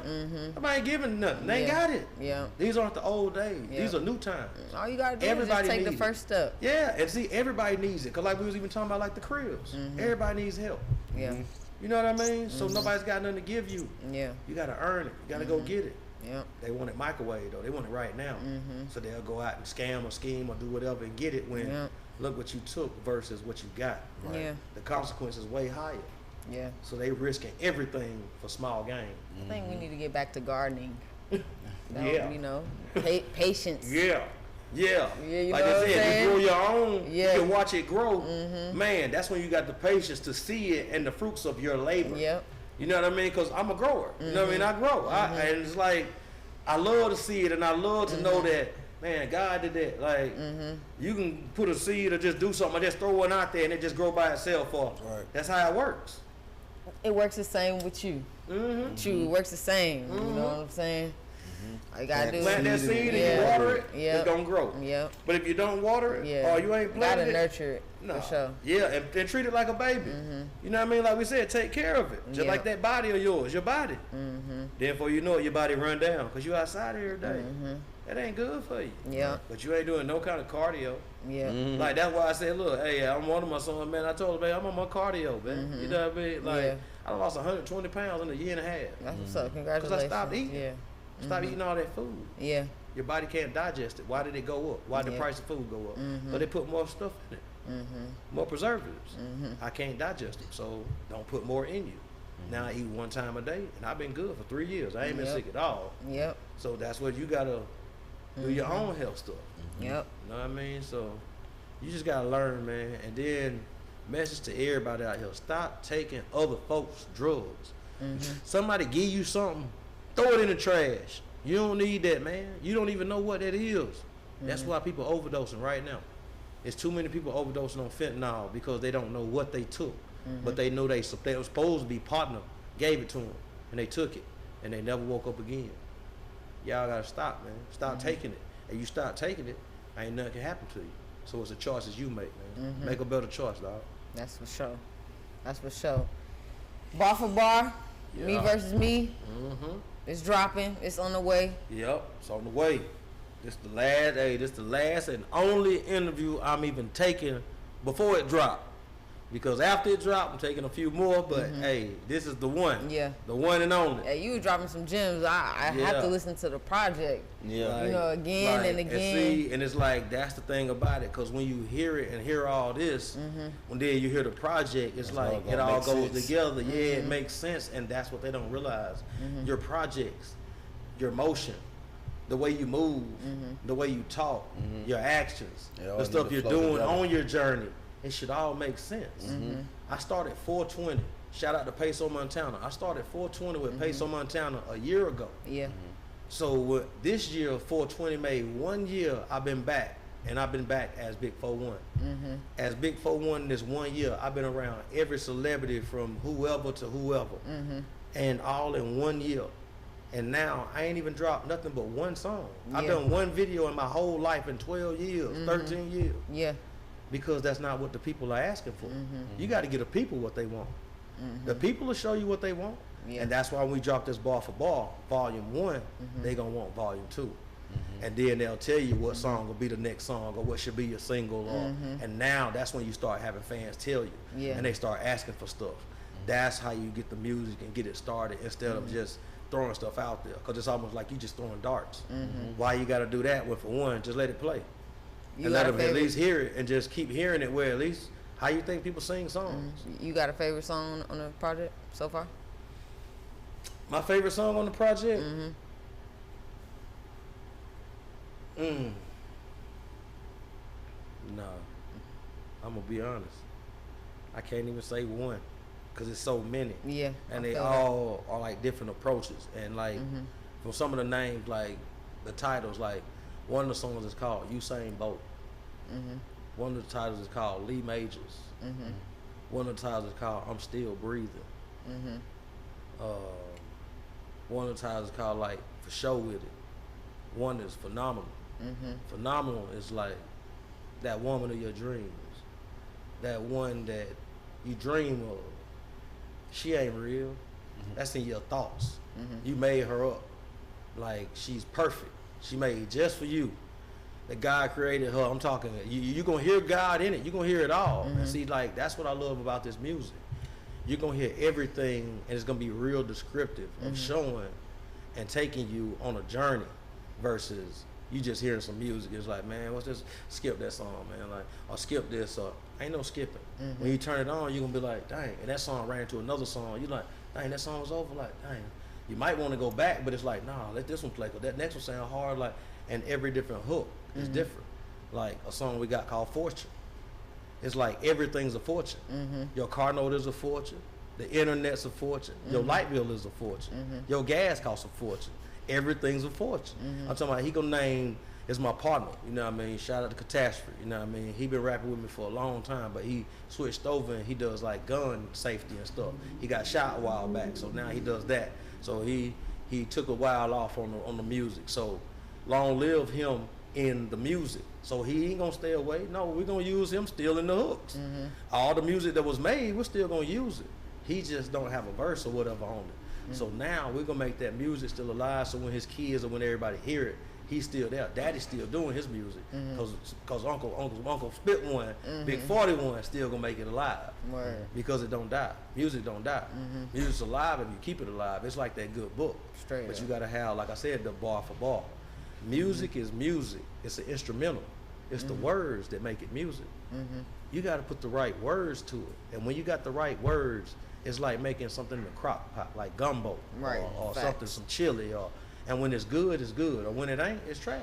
Nobody ain't giving nothing. They ain't got it. Yeah. These aren't the old days. These are new times. All you gotta do is just take the first step. Yeah, and see, everybody needs it. Because like we was even talking about like the cribs. Everybody needs help. Yeah. You know what I mean? So nobody's got nothing to give you. Yeah. You got to earn it. You got to go get it. Yeah. They want it microwave though. They want it right now. So they'll go out and scam or scheme or do whatever and get it when look what you took versus what you got. Right? Yeah. The consequence is way higher. Yeah. So they risking everything for small gain. I think we need to get back to gardening. You know, patience. Yeah. Yeah, you like know I said, you grow your own, you can watch it grow. Man, that's when you got the patience to see it and the fruits of your labor. Yep. You know what I mean? Because I'm a grower. You know what I mean? I grow. And it's like, I love to see it and I love to know that, man, God did that. Like, you can put a seed or just do something or just throw one out there and it just grow by itself. That's how it works. It works the same with you. It works the same. You know what I'm saying? All you gotta do plant that seed and you water it, it's gonna grow. Yeah. But if you don't water it, or you ain't planted it, gotta nurture it. No. For sure. Yeah, and treat it like a baby. You know what I mean? Like we said, take care of it. Just like that body of yours, your body. Therefore, you know it, your body run down because you outside every day. That ain't good for you. Yeah. But you ain't doing no kind of cardio. Yeah. Like that's why I said, look, hey, I'm one of my sons, man. I told him, man, I'm on my cardio, man. You know what I mean? Like I lost 120 pounds in a year and a half. That's what's up. Congratulations. Because I stopped eating. Yeah. Stop eating all that food. Yeah. Your body can't digest it. Why did it go up? Why did the price of food go up? But they put more stuff in it. More preservatives. I can't digest it, so don't put more in you. Now I eat one time a day, and I've been good for 3 years. I ain't been sick at all. Yep. So that's what you gotta do your own health stuff. Yep. You know what I mean? So you just gotta learn, man. And then message to everybody out here: stop taking other folks' drugs. Somebody give you something. Throw it in the trash. You don't need that, man. You don't even know what that is. That's why people overdosing right now. It's too many people overdosing on fentanyl because they don't know what they took. But they know they were supposed to be partner, gave it to them, and they took it, and they never woke up again. Y'all gotta stop, man. Stop taking it. And you stop taking it, ain't nothing can happen to you. So it's the choices you make, man. Make a better choice, dog. That's for sure. That's for sure. Bar for bar, me versus me. It's dropping. It's on the way. Yep, it's on the way. This the last and only interview I'm even taking before it dropped. Because after it dropped, I'm taking a few more. But hey, this is the one. Yeah. The one and only. Yeah, you were dropping some gems. I have to listen to the project. Yeah. Like, you know, again and again. And it's like that's the thing about it. Because when you hear it and hear all this, when then you hear the project, it's like it all goes together. Yeah, it makes sense. And that's what they don't realize. Your projects, your motion, the way you move, the way you talk, your actions, the stuff you're doing on your journey. It should all make sense. I started 420. Shout out to Peso Montana. I started 420 with Peso Montana a year ago. Yeah. So this year, 420 made 1 year. I've been back, and I've been back as Big 4-1. As Big 4-1 this 1 year, I've been around every celebrity from whoever to whoever, and all in 1 year. And now I ain't even dropped nothing but one song. I've done one video in my whole life in 12 years, 13 years. Yeah. because that's not what the people are asking for. You got to get the people what they want. The people will show you what they want. Yeah. And that's why when we drop this Bar for Bar, Volume 1, they going to want Volume 2. And then they'll tell you what song will be the next song or what should be your single. And now that's when you start having fans tell you. Yeah. And they start asking for stuff. That's how you get the music and get it started instead of just throwing stuff out there. Because it's almost like you just throwing darts. Why you got to do that? Well, for one, just let it play. And let them at least hear it and just keep hearing it where at least how you think people sing songs. You got a favorite song on the project so far? My favorite song on the project? No. I'm going to be honest. I can't even say one because it's so many. Yeah. And they all are like different approaches. And like from some of the names, like the titles, like one of the songs is called Usain Bolt. One of the titles is called Lee Majors. One of the titles is called I'm Still Breathing. One of the titles is called like For Show With It. One is Phenomenal. Phenomenal is like that woman of your dreams. That one that you dream of. She ain't real. That's in your thoughts. You made her up. Like she's perfect. She made just for you. That God created her. I'm talking, you're going to hear God in it. You're going to hear it all. And see, like, that's what I love about this music. You're going to hear everything, and it's going to be real descriptive of showing and taking you on a journey versus you just hearing some music. It's like, man, what's this? Skip that song, man. Like, or skip this. Or ain't no skipping. When you turn it on, you're going to be like, dang. And that song ran into another song. You're like, dang, that song was over. Like, dang. You might want to go back, but it's like, nah, let this one play. Because that next one sound hard. Like, and every different hook is different. Like a song we got called Fortune. It's like everything's a fortune. Your car note is a fortune. The internet's a fortune. Your light bill is a fortune. Your gas costs a fortune. Everything's a fortune. I'm talking about he gonna name is my partner. You know what I mean? Shout out to Catastrophe. You know what I mean? He been rapping with me for a long time, but he switched over and he does like gun safety and stuff. He got shot a while back, so now he does that. So he took a while off on the music. So long live him in the music. So he ain't gonna stay away. No, we're gonna use him still in the hooks. All the music that was made, we're still gonna use it. He just don't have a verse or whatever on it. So now we're gonna make that music still alive. So when his kids or when everybody hear it, he's still there. Daddy's still doing his music because Uncle Spit One, Big 41 still gonna make it alive because it don't die. Music don't die. Music's alive if you keep it alive. It's like that good book. Straight but up. You gotta have, like I said, the bar for bar. Music is music. It's an instrumental. It's the words that make it music. You got to put the right words to it. And when you got the right words, it's like making something in a crock pot, like gumbo or something, some chili. And when it's good, it's good. Or when it ain't, it's trash.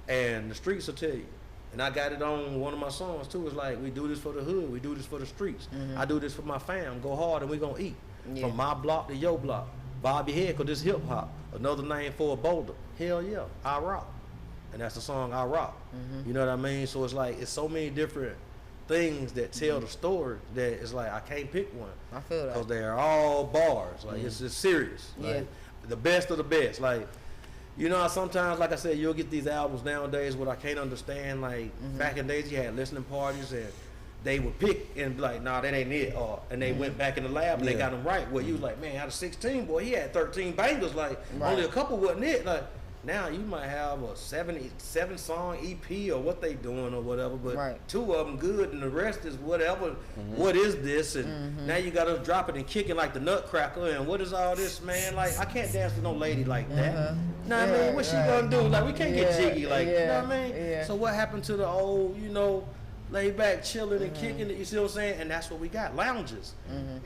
And the streets will tell you. And I got it on one of my songs, too. It's like, we do this for the hood. We do this for the streets. I do this for my fam. Go hard and we going to eat. From my block to your block. Bob your head, because this hip-hop. Another name for a boulder. Hell yeah, I rock. And that's the song I rock. You know what I mean? So it's like, it's so many different things that tell the story that it's like, I can't pick one. I feel that. Because they're all bars. Like, it's just serious. Like, the best of the best. Like, you know, sometimes, like I said, you'll get these albums nowadays what I can't understand. Like, back in the days, you had listening parties and they would pick and be like, nah, that ain't it. And they went back in the lab and they got them right. Well, you was like, man, out of 16, boy, he had 13 bangers. Like, only a couple wasn't it. Like, now you might have a 7-song EP or what they doing or whatever, but 2 of them good and the rest is whatever. What is this? And now you got us dropping and kicking like the Nutcracker. And what is all this, man? Like, I can't dance with no lady like that. You know what I mean? What she gonna do? Like, we can't get jiggy like, you know what I mean? So what happened to the old, you know, lay back, chilling and kicking it, you see what I'm saying? And that's what we got, lounges.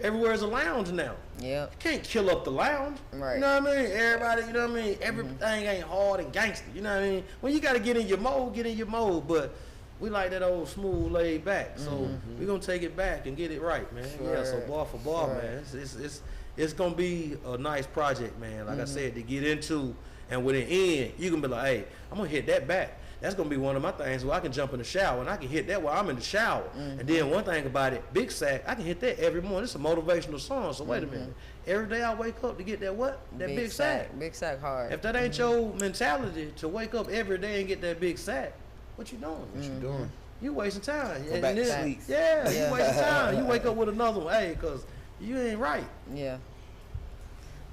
Everywhere's a lounge now. You can't kill up the lounge. You know what I mean? Everybody, you know what I mean? Everything ain't hard and gangster, you know what I mean? When you got to get in your mode, get in your mode. But we like that old smooth laid back. So we're going to take it back and get it right, man. Yeah, so bar for bar, man. It's going to be a nice project, man. Like I said, to get into. And when it end, you can be like, hey, I'm going to hit that back. That's going to be one of my things where I can jump in the shower and I can hit that while I'm in the shower. And then one thing about it, Big Sack, I can hit that every morning. It's a motivational song. So wait a minute. Every day I wake up to get that what? That Big Sack. Big Sack hard. If that ain't your mentality to wake up every day and get that Big Sack, what you doing? What you doing? you wasting time. Go back to sleep. Yeah, you wasting time. You wake up with another one, hey, cause you ain't right. Yeah.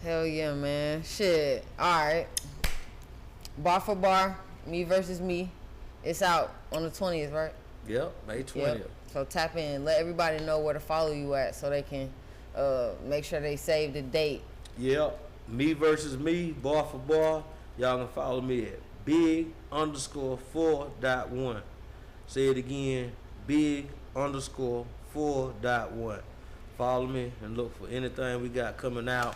Hell yeah, man. Shit. All right. Bar for bar, me versus me. It's out on the 20th, right? Yep, May 20th. Yep. So tap in. Let everybody know where to follow you at so they can make sure they save the date. Yep. Me versus me, bar for bar. Y'all can follow me at big_4.1. Say it again, big_4.1. Follow me and look for anything we got coming out.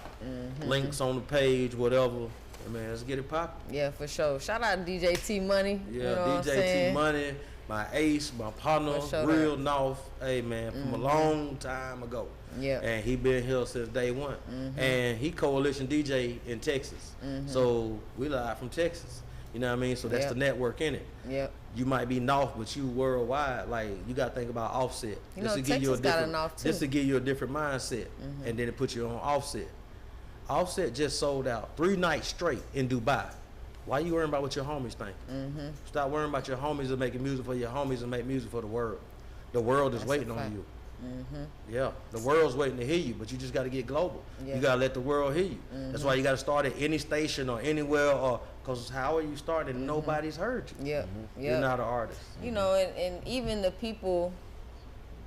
Links on the page, whatever. Man, let's get it popping. Yeah, for sure. Shout out to DJ T Money. Yeah, you know DJ T Money, my ace, my partner, sure real North. Hey man, from a long time ago. Yeah. And he been here since day one. And he coalition DJ in Texas. So we live from Texas. You know what I mean? So that's the network in it. Yep. You might be North, but you worldwide. Like you got to think about Offset. You know, Texas got a North too. Just to give you a different mindset, and then it put you on Offset. Offset just sold out 3 nights straight in Dubai. Why you worrying about what your homies think? Stop worrying about your homies and making music for your homies and make music for the world. The world is waiting on you. Yeah, the world's waiting to hear you, but you just got to get global. You got to let the world hear you. That's why you got to start at any station or anywhere, or because how are you starting? Nobody's heard you. You're not an artist. You know, and even the people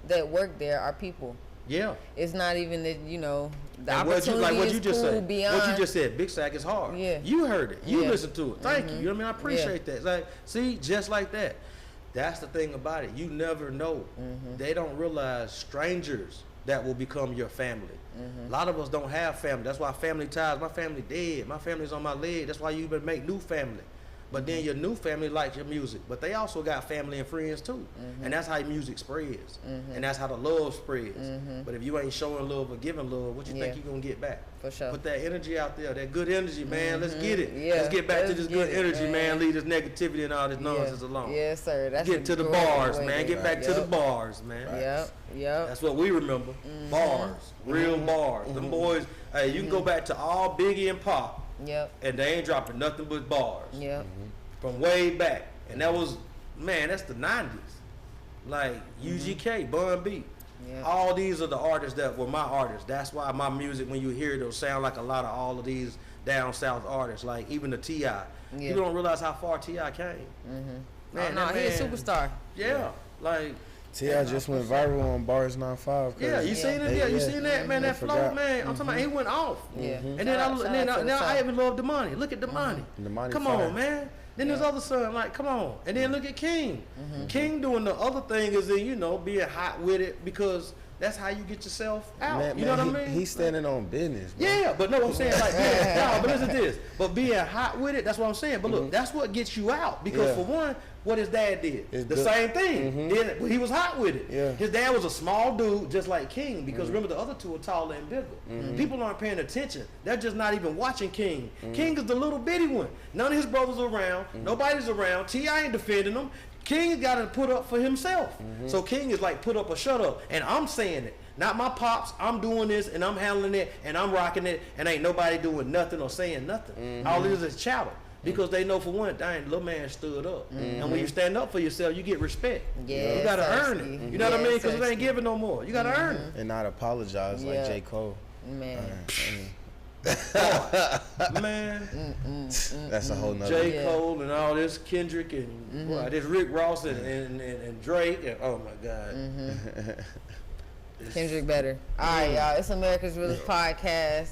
that work there are people. Yeah, it's not even that, you know, the and opportunity what you just cool said. beyond. What you just said, Big Sack is hard. Yeah, you heard it. You listened to it. Thank you. You know what I mean? I appreciate that. It's like, see, just like that. That's the thing about it. You never know. They don't realize strangers that will become your family. A lot of us don't have family. That's why family ties. My family dead. My family's on my leg. That's why you better make new family. But then your new family likes your music. But they also got family and friends too. And that's how music spreads. And that's how the love spreads. But if you ain't showing love or giving love, what you think you're going to get back? For sure. Put that energy out there, that good energy, man. Let's get it. Let's get back to this good energy, man. Leave this negativity and all this nonsense alone. Yes, sir. That's get to the bars, man. Get back to the bars, man. Yep. That's what we remember. Bars. Real bars. Them boys, hey, you can go back to all Biggie and Pop. And they ain't dropping nothing but bars. From way back. And that was, man, that's the 90s. Like UGK, Bun B. All these are the artists that were my artists. That's why my music, when you hear it, it'll sound like a lot of all of these down south artists, like even the T.I. People don't realize how far T.I. came. Man, he's a superstar. Yeah, like T.I. just went viral on Bars 95. Yeah, you seen it? Yeah, you seen that, man? That flow, man. I'm talking about he went off. And then I even love Damani. Look at Damani. Come on, man. Then there's other son, like, come on. And then look at King. King doing the other thing is, you know, being hot with it, because that's how you get yourself out. You know what I mean? He's standing on business, bro. Yeah, but no, I'm saying, like, no, but listen to this. But being hot with it, that's what I'm saying. But look, that's what gets you out. Because for one, what his dad did, the same thing. Then he was hot with it. His dad was a small dude, just like King, because remember the other two are taller and bigger. People aren't paying attention. They're just not even watching King. King is the little bitty one. None of his brothers are around. Nobody's around. T.I. ain't defending him. King got to put up for himself. So King is like, put up or shut up. And I'm saying it. Not my pops. I'm doing this and I'm handling it and I'm rocking it, and ain't nobody doing nothing or saying nothing. All it is chatter. Because they know, for one, dang, little man stood up. And when you stand up for yourself, you get respect. You got to earn it. You know what I mean? Because it ain't giving no more. You got to earn it. And not apologize like J. Cole. Man. Man. That's a whole nother. J. Cole and all this, Kendrick and this Rick Ross and Drake. And, oh, my God. Kendrick better. All right, y'all. It's America's Realest Podcast.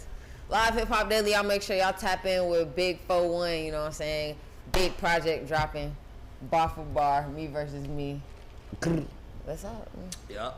Live Hip Hop Daily. Y'all make sure y'all tap in with Big 4-1, you know what I'm saying? Big project dropping. Bar for bar. Me versus me. That's all. Yeah.